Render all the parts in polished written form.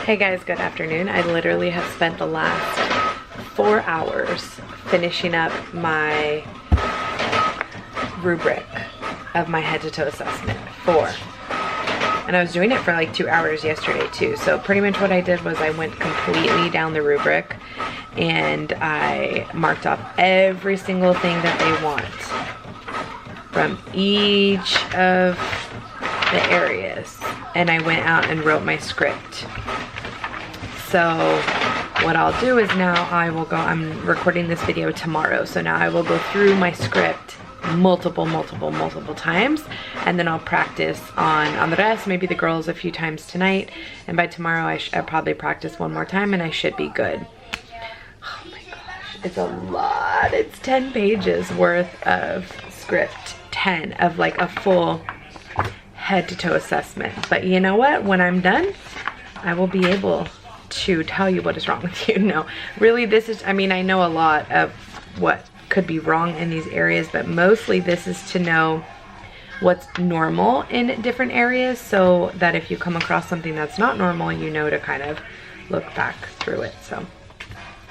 Hey guys, good afternoon. I literally have spent the last 4 hours finishing up my rubric of my head to toe assessment. 4. And I was doing it for like 2 hours yesterday too. So pretty much what I did was I went completely down the rubric and I marked off every single thing that they want from each of the areas. And I went out and wrote my script. So what I'll do is now I will go, I'm recording this video tomorrow, so now I will go through my script multiple times, and then I'll practice on the rest, maybe the girls a few times tonight, and by tomorrow I'll probably practice one more time and I should be good. Oh my gosh, it's a lot. It's 10 pages worth of script, 10 of like a full head to toe assessment. But you know what, when I'm done, I will be able to tell you what is wrong with you. No, really, this is, I mean, I know a lot of what could be wrong in these areas, but mostly this is to know what's normal in different areas, so that if you come across something that's not normal, you know to kind of look back through it. So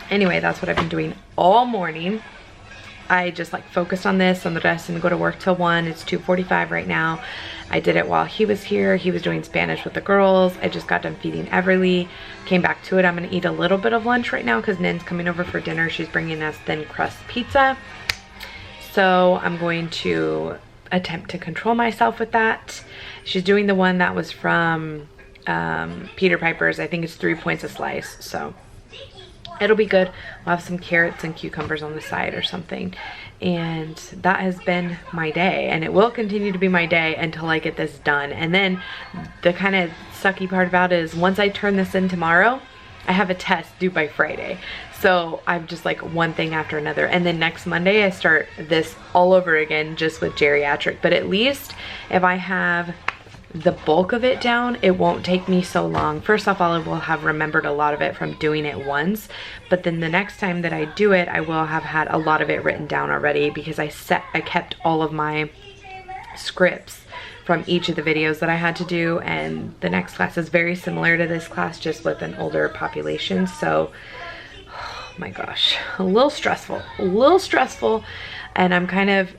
anyway, that's what I've been doing all morning. I just like focused on this, on the rest, and go to work till 1. It's 2:45 right now. I did it while he was here. He was doing Spanish with the girls. I just got done feeding Everly. Came back to it. I'm gonna eat a little bit of lunch right now because Nin's coming over for dinner. She's bringing us thin crust pizza. So I'm going to attempt to control myself with that. She's doing the one that was from Peter Piper's. I think it's 3 points a slice. So it'll be good. We'll have some carrots and cucumbers on the side or something. And that has been my day, and it will continue to be my day until I get this done. And then the kind of sucky part about it is once I turn this in tomorrow, I have a test due by Friday. So I'm just like one thing after another. And then next Monday I start this all over again just with geriatric. But at least if I have the bulk of it down, it won't take me so long. First off, I will have remembered a lot of it from doing it once, but then the next time that I do it, I will have had a lot of it written down already, because I kept all of my scripts from each of the videos that I had to do, and the next class is very similar to this class, just with an older population. So oh my gosh, a little stressful, and I'm kind of,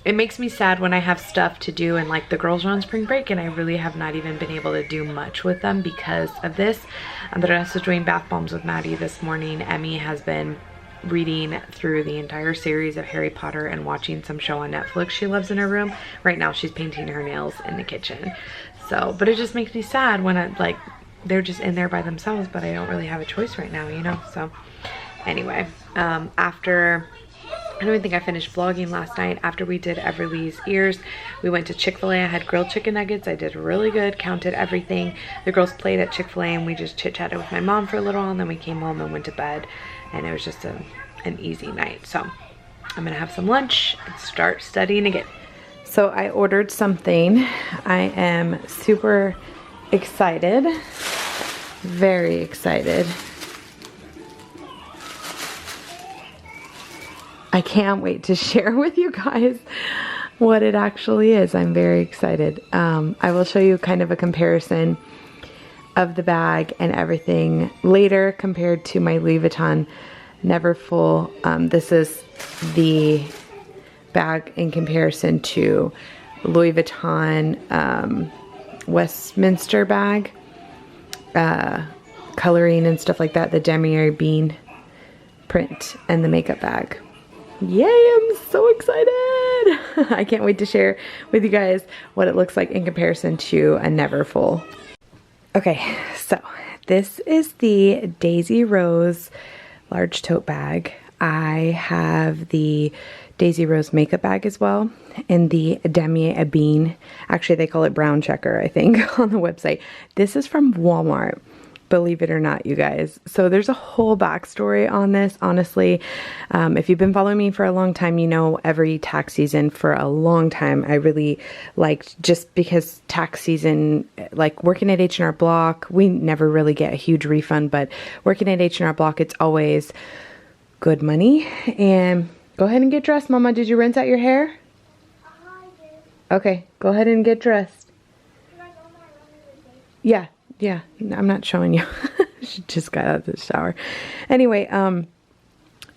it makes me sad when I have stuff to do, and like the girls are on spring break and I really have not even been able to do much with them because of this. Andres is doing bath bombs with Maddie this morning. Emmy has been reading through the entire series of Harry Potter and watching some show on Netflix she loves in her room. Right now she's painting her nails in the kitchen. So, but it just makes me sad when they're just in there by themselves, but I don't really have a choice right now, you know? So anyway, I don't even think I finished vlogging last night. After we did Everly's ears, we went to Chick-fil-A. I had grilled chicken nuggets. I did really good, counted everything. The girls played at Chick-fil-A and we just chit-chatted with my mom for a little, and then we came home and went to bed, and it was just an easy night. So I'm gonna have some lunch and start studying again. So I ordered something. I am super excited, very excited. I can't wait to share with you guys what it actually is. I'm very excited. I will show you kind of a comparison of the bag and everything later compared to my Louis Vuitton Never Full. This is the bag in comparison to Louis Vuitton Westminster bag, coloring and stuff like that, the damier bean print, and the makeup bag. Yay, I'm so excited. I can't wait to share with you guys what it looks like in comparison to a Never Full. Okay, so this is the Daisy Rose large tote bag. I have the Daisy Rose makeup bag as well, and the damier bean. Actually, they call it brown checker, I think, on the website. This is from Walmart. Believe it or not, you guys. So there's a whole backstory on this, honestly. If you've been following me for a long time, you know every tax season for a long time I really liked, just because tax season, like working at H&R Block, we never really get a huge refund, but working at H&R Block, it's always good money. And go ahead and get dressed, Mama. Did you rinse out your hair? I did. Okay, go ahead and get dressed. Yeah, I'm not showing you. She just got out of the shower. Anyway,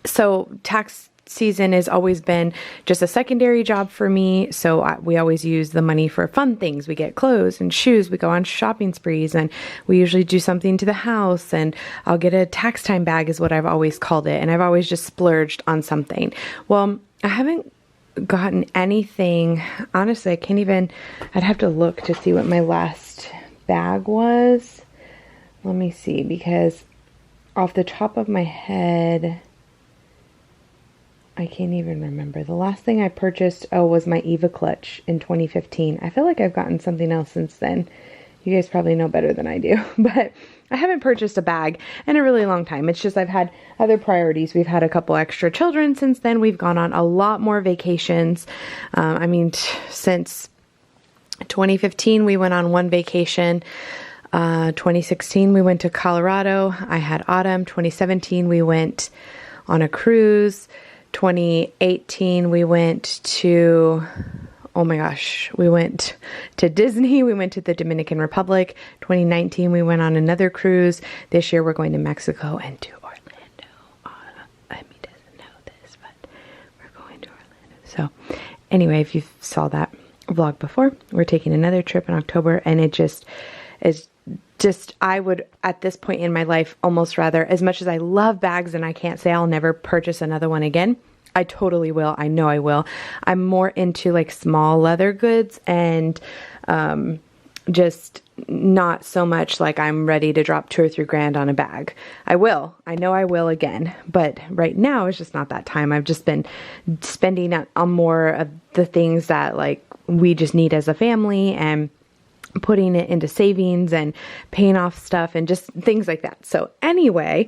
so tax season has always been just a secondary job for me. So we always use the money for fun things. We get clothes and shoes. We go on shopping sprees, and we usually do something to the house, and I'll get a tax time bag is what I've always called it. And I've always just splurged on something. Well, I haven't gotten anything. Honestly, I can't even, I'd have to look to see what my last bag was. Let me see, because off the top of my head, I can't even remember. The last thing I purchased, was my Eva clutch in 2015. I feel like I've gotten something else since then. You guys probably know better than I do. But I haven't purchased a bag in a really long time. It's just I've had other priorities. We've had a couple extra children since then. We've gone on a lot more vacations. I mean, since 2015, we went on one vacation. 2016, we went to Colorado. I had Autumn. 2017, we went on a cruise. 2018, we went to, oh my gosh, we went to Disney. We went to the Dominican Republic. 2019, we went on another cruise. This year, we're going to Mexico and to Orlando. Emmy doesn't know this, but we're going to Orlando. So anyway, if you saw that vlog before, we're taking another trip in October, and it just is I would, at this point in my life, almost rather, as much as I love bags and I can't say I'll never purchase another one again, I totally will. I know I will. I'm more into like small leather goods and just not so much like I'm ready to drop $2 or $3 grand on a bag. I will. I know I will again. But right now it's just not that time. I've just been spending on more of the things that like we just need as a family, and putting it into savings and paying off stuff and just things like that. So anyway,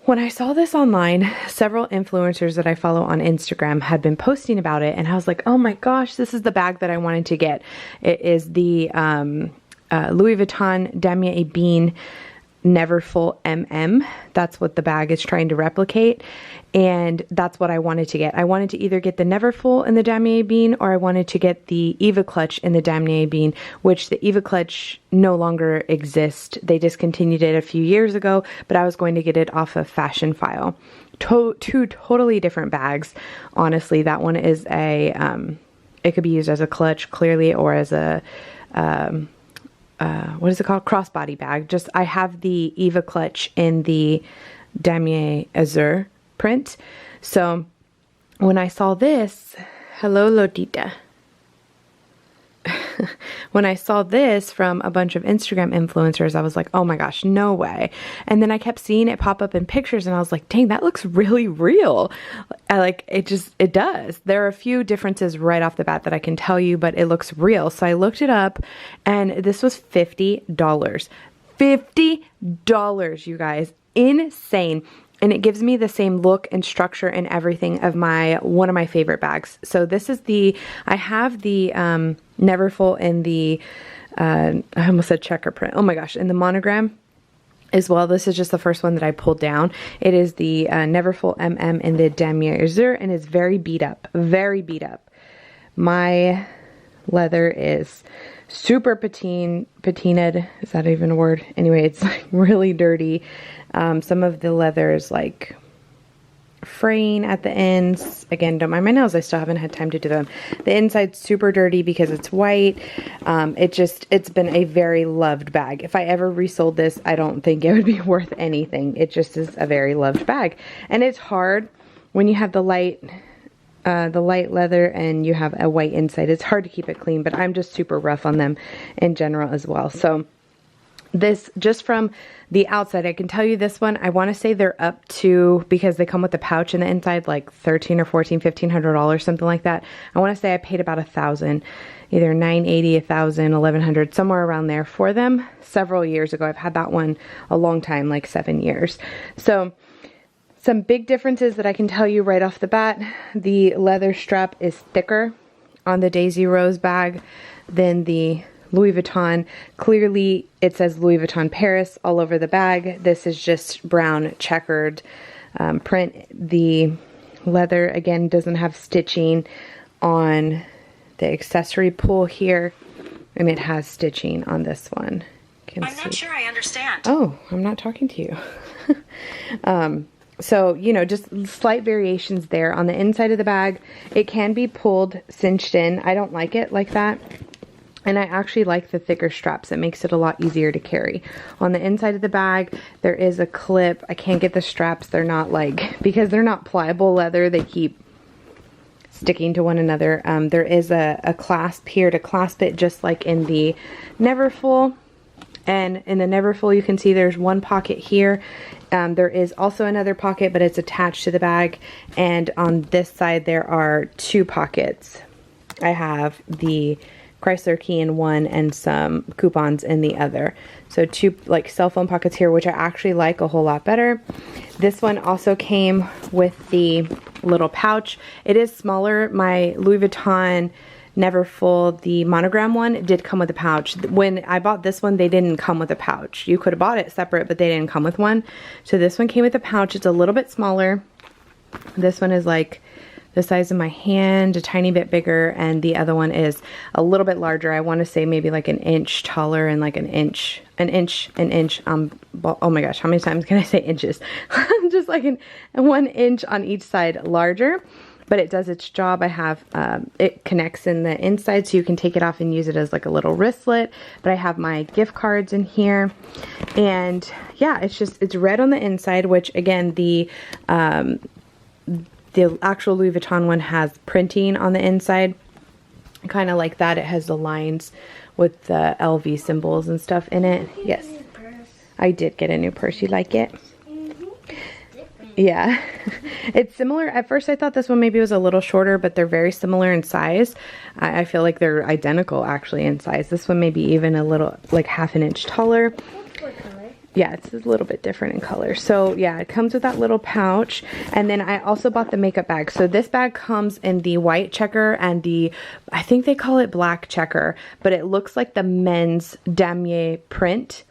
when I saw this online, several influencers that I follow on Instagram had been posting about it, and I was like, oh my gosh, this is the bag that I wanted to get. It is the Louis Vuitton Damier Ebene Neverfull MM. That's what the bag is trying to replicate, and that's what I wanted to get. I wanted to either get the Neverfull in the Damier Ebene, or I wanted to get the Eva clutch in the Damier Ebene, which the Eva clutch no longer exists. They discontinued it a few years ago, but I was going to get it off of Fashion File. Two totally different bags. Honestly, that one is a, it could be used as a clutch clearly, or as a, what is it called? Crossbody bag. Just, I have the Eva clutch in the Damier Azur print. So when I saw this, hello Lotita. When I saw this from a bunch of Instagram influencers, I was like, oh my gosh, no way. And then I kept seeing it pop up in pictures, and I was like, dang, that looks really real. It does. There are a few differences right off the bat that I can tell you, but it looks real. So I looked it up, and this was $50. $50, you guys. Insane. And it gives me the same look and structure and everything of one of my favorite bags. So this is I have the Neverfull in the, I almost said checker print. Oh my gosh, in the monogram as well. This is just the first one that I pulled down. It is the Neverfull MM in the Damier Azur, and it's very beat up. Very beat up. My leather is super patinaed. Is that even a word? Anyway, it's like really dirty. Some of the leather is like fraying at the ends. Again, don't mind my nails. I still haven't had time to do them. The inside's super dirty because it's white. It's been a very loved bag. If I ever resold this, I don't think it would be worth anything. It just is a very loved bag. And it's hard when you have the light leather and you have a white inside. It's hard to keep it clean, but I'm just super rough on them in general as well. So this, just from the outside, I can tell you this one, I want to say they're up to, because they come with a pouch in the inside, like $1,300 or $1,400, $1,500, something like that. I want to say I paid about $1,000, either $980, $1,000, $1,100, somewhere around there for them several years ago. I've had that one a long time, like 7 years. So some big differences that I can tell you right off the bat. The leather strap is thicker on the Daisy Rose bag than the Louis Vuitton. Clearly it says Louis Vuitton Paris all over the bag. This is just brown checkered print. The leather, again, doesn't have stitching on the accessory pull here, and it has stitching on this one. can see. I'm not sure I understand. Oh, I'm not talking to you. So, you know, just slight variations there. On the inside of the bag, it can be pulled, cinched in. I don't like it like that. And I actually like the thicker straps. It makes it a lot easier to carry. On the inside of the bag, there is a clip. I can't get the straps. They're not like, because they're not pliable leather, they keep sticking to one another. There is a clasp here to clasp it, just like in the Neverfull. And in the Neverfull, you can see there's one pocket here. There is also another pocket, but it's attached to the bag. And on this side, there are 2 pockets. I have the Chrysler key in one and some coupons in the other. So 2 like cell phone pockets here, which I actually like a whole lot better. This one also came with the little pouch. It is smaller. My Louis Vuitton Neverfull, the monogram one, did come with a pouch. When I bought this one, they didn't come with a pouch. You could have bought it separate, but they didn't come with one. So this one came with a pouch. It's a little bit smaller. This one is like the size of my hand, a tiny bit bigger, and the other one is a little bit larger. I want to say maybe like an inch taller and like an inch. Oh my gosh, how many times can I say inches? Just like 1 inch on each side larger. But it does its job. I have, it connects in the inside so you can take it off and use it as like a little wristlet. But I have my gift cards in here. And yeah, it's red on the inside, which again, the actual Louis Vuitton one has printing on the inside. Kind of like that. It has the lines with the LV symbols and stuff in it. Yes. I did get a new purse. You like it? Yeah, it's similar. At first I thought this one maybe was a little shorter, but they're very similar in size. I feel like they're identical actually in size. This one may be even a little, like half an inch taller. Yeah, it's a little bit different in color. So yeah, it comes with that little pouch. And then I also bought the makeup bag. So this bag comes in the white checker and the, I think they call it black checker, but it looks like the men's damier print,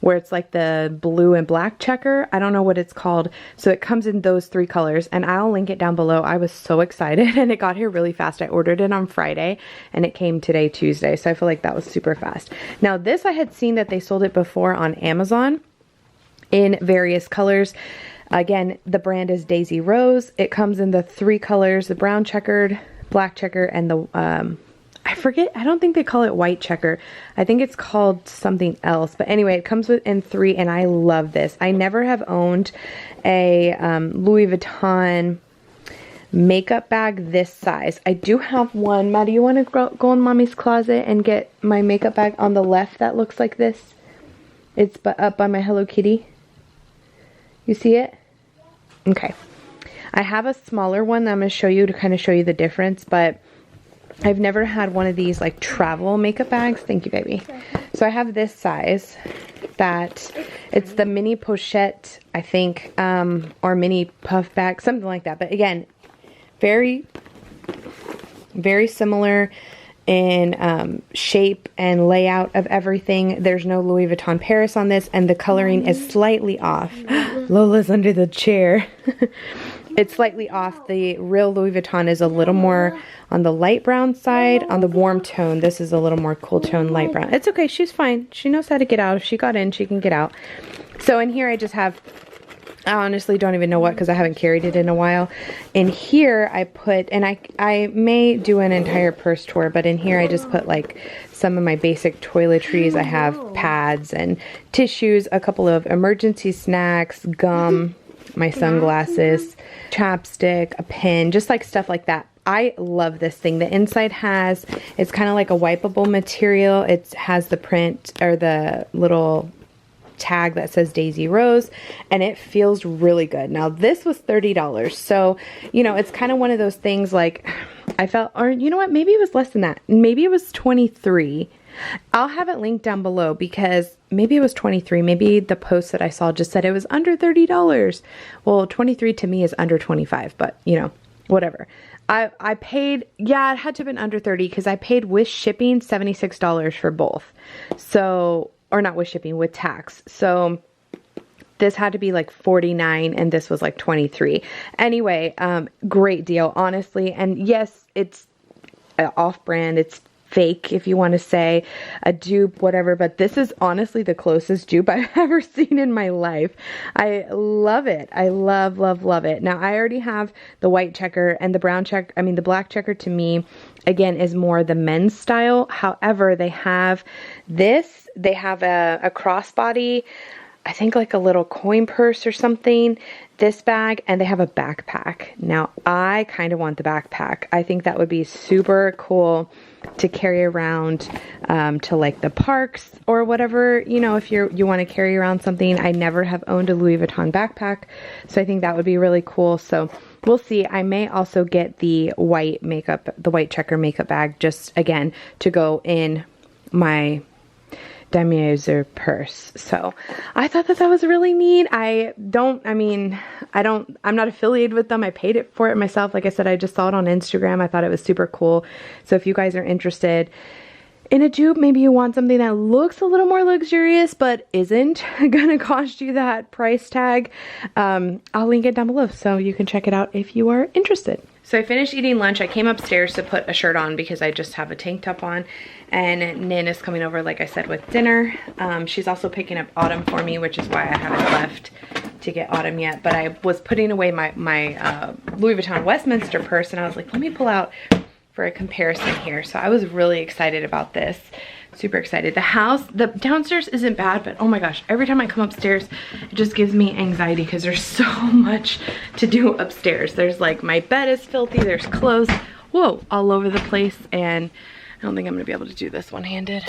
where it's like the blue and black checker. I don't know what it's called. So it comes in those 3 colors, and I'll link it down below. I was so excited, and it got here really fast. I ordered it on Friday and it came today, Tuesday. So I feel like that was super fast. Now this, I had seen that they sold it before on Amazon in various colors. Again, the brand is Daisy Rose. It comes in the 3 colors, the brown checkered, black checker, and the, I forget, I don't think they call it white checker. I think it's called something else. But anyway, it comes in 3, and I love this. I never have owned a Louis Vuitton makeup bag this size. I do have one. Maddie, you want to go in Mommy's closet and get my makeup bag on the left that looks like this? It's up by my Hello Kitty. You see it? Okay. I have a smaller one that I'm going to show you to kind of show you the difference, but I've never had one of these like travel makeup bags. Thank you, baby. So I have this size that it's the mini pochette, I think, or mini puff bag, something like that. But again, very, very similar in shape and layout of everything. There's no Louis Vuitton Paris on this, and the coloring is slightly off. Lola's under the chair. It's slightly off. The real Louis Vuitton is a little more on the light brown side. On the warm tone, this is a little more cool tone light brown. It's okay. She's fine. She knows how to get out. If she got in, she can get out. So in here I just have, I honestly don't even know what, because I haven't carried it in a while. In here I put, and I may do an entire purse tour, but in here I just put like some of my basic toiletries. I have pads and tissues, a couple of emergency snacks, gum, my sunglasses, chapstick, a pen, just like stuff like that. I love this thing. The inside it's kind of like a wipeable material. It has the print or the little tag that says Daisy Rose, and it feels really good. Now this was $30. So, you know, it's kind of one of those things like I felt, or you know what, maybe it was less than that. Maybe it was 23. I'll have it linked down below, because maybe it was 23. Maybe the post that I saw just said it was under $30. Well, 23 to me is under 25, but you know, whatever. I paid, yeah, it had to have been under 30 because I paid with shipping $76 for both. So, or not with shipping, with tax. So this had to be like 49 and this was like 23. Anyway, great deal, honestly. And yes, it's off-brand. It's fake, if you want to say, a dupe, whatever, but this is honestly the closest dupe I've ever seen in my life. I love it. I love, love, love it. Now I already have the white checker, and the brown checker, I mean the black checker to me, again, is more the men's style. However, they have this, they have a crossbody, I think like a little coin purse or something, this bag, and they have a backpack. Now I kind of want the backpack. I think that would be super cool to carry around to like the parks or whatever, you know, if you want to carry around something. I never have owned a Louis Vuitton backpack, so I think that would be really cool. So we'll see. I may also get the white checker makeup bag, just again to go in my demi-mesure purse. So I thought that was really neat. I'm not affiliated with them. I paid for it myself. Like I said, I just saw it on Instagram. I thought it was super cool. So if you guys are interested in a dupe, maybe you want something that looks a little more luxurious but isn't gonna cost you that price tag, I'll link it down below so you can check it out if you are interested. So I finished eating lunch. I came upstairs to put a shirt on because I just have a tank top on, and Nin is coming over, like I said, with dinner. She's also picking up Autumn for me, which is why I haven't left to get Autumn yet. But I was putting away my Louis Vuitton Westminster purse, and I was like, let me pull out for a comparison here. So I was really excited about this. Super excited. The downstairs isn't bad, but oh my gosh, every time I come upstairs, it just gives me anxiety because there's so much to do upstairs. There's like, my bed is filthy, there's clothes, whoa, all over the place, and I don't think I'm gonna be able to do this one-handed.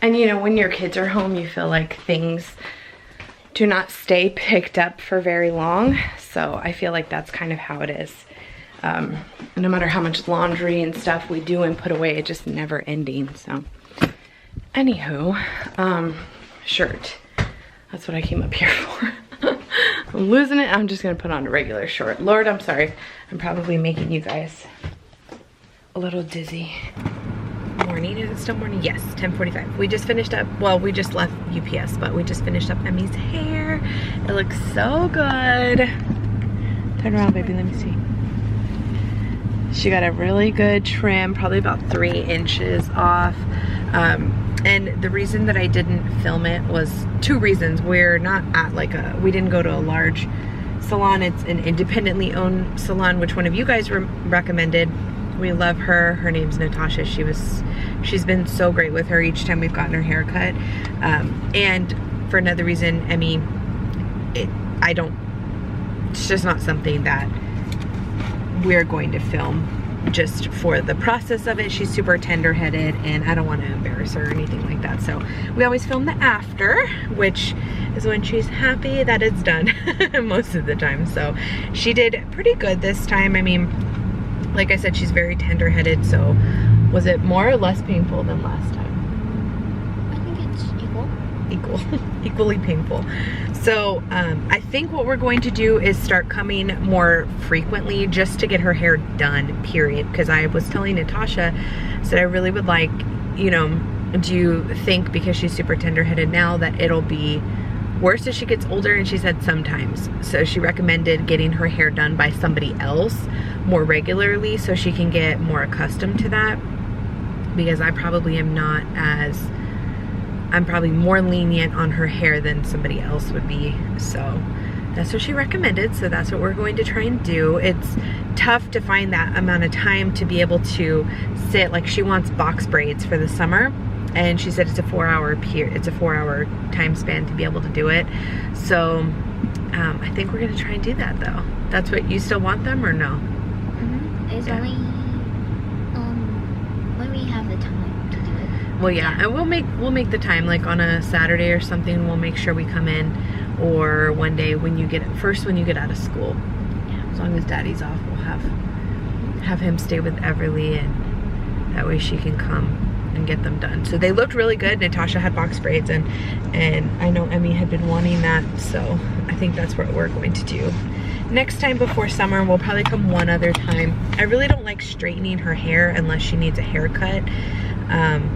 And you know, when your kids are home, you feel like things do not stay picked up for very long. So I feel like that's kind of how it is. No matter how much laundry and stuff we do and put away, it's just never ending. So anywho, shirt, that's what I came up here for. I'm losing it. I'm just gonna put on a regular short. Lord, I'm sorry, I'm probably making you guys a little dizzy. Morning, is it still morning? Yes, 10:45. We just finished up, well, we just left UPS, but we just finished up Emmy's hair. It looks so good. Turn around, baby, let me see. She got a really good trim, probably about 3 inches off. And the reason that I didn't film it was 2 reasons. We're not at like we didn't go to a large salon. It's an independently owned salon, which one of you guys recommended. We love her. Her name's Natasha. She's been so great with her each time we've gotten her hair cut. And for another reason, Emmy, it's just not something that we're going to film just for the process of it. She's super tender-headed and I don't want to embarrass her or anything like that. So we always film the after, which is when she's happy that it's done most of the time. So she did pretty good this time. I mean, like I said, she's very tender-headed. So was it more or less painful than last time? I think it's equally painful. So I think what we're going to do is start coming more frequently just to get her hair done, period. Because I was telling Natasha, I said I really would like, you know, do you think because she's super tender-headed now that it'll be worse as she gets older? And she said sometimes. So she recommended getting her hair done by somebody else more regularly so she can get more accustomed to that, because I probably am not as, I'm probably more lenient on her hair than somebody else would be. So that's what she recommended. So that's what we're going to try and do. It's tough to find that amount of time to be able to sit. Like, she wants box braids for the summer, and she said it's a 4-hour time span to be able to do it. So I think we're gonna try and do that though. That's what, you still want them or no? Mm-hmm. It's only when we have the time to do it. Well, yeah, and we'll make the time, like on a Saturday or something. We'll make sure we come in, or one day when you get out of school. Yeah. As long as Daddy's off, we'll have him stay with Everly, and that way she can come and get them done. So they looked really good. Natasha had box braids, and I know Emmy had been wanting that, so I think that's what we're going to do. Next time before summer, we'll probably come one other time. I really don't like straightening her hair unless she needs a haircut,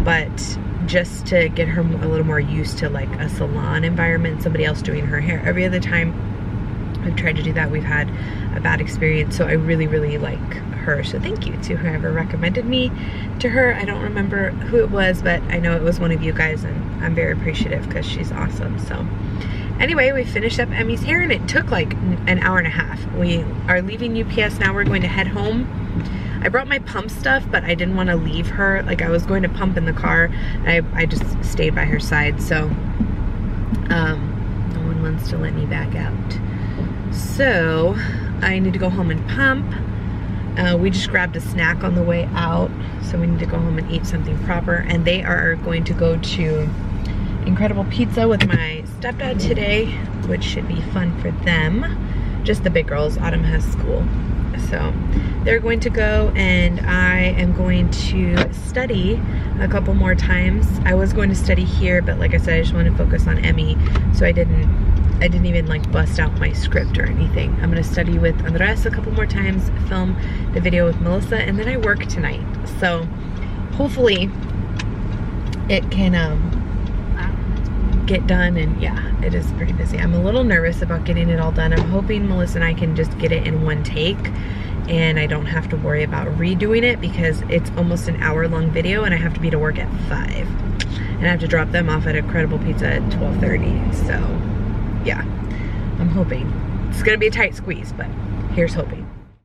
but just to get her a little more used to like a salon environment, somebody else doing her hair. Every other time I've tried to do that. We've had a bad experience, so I really, really like her. So thank you to whoever recommended me to her. I don't remember who it was, but I know it was one of you guys, and I'm very appreciative because she's awesome. So anyway, we finished up Emmy's hair, and it took like an hour and a half. We are leaving UPS now. We're going to head home. I brought my pump stuff, but I didn't want to leave her. Like, I was going to pump in the car. I just stayed by her side, so no one wants to let me back out. So I need to go home and pump. We just grabbed a snack on the way out, so we need to go home and eat something proper. And they are going to go to Incredible Pizza with my stepdad today, which should be fun for them. Just the big girls. Autumn has school, so they're going to go, and I am going to study a couple more times. I was going to study here, but like I said, I just want to focus on Emmy, so I didn't even like bust out my script or anything. I'm gonna study with Andres a couple more times, film the video with Melissa, and then I work tonight. So hopefully it can get done. And yeah, it is pretty busy. I'm a little nervous about getting it all done. I'm hoping Melissa and I can just get it in one take, and I don't have to worry about redoing it, because it's almost an hour-long video and I have to be to work at 5, and I have to drop them off at Incredible Pizza at 12:30. So yeah, I'm hoping. It's gonna be a tight squeeze, but here's hoping.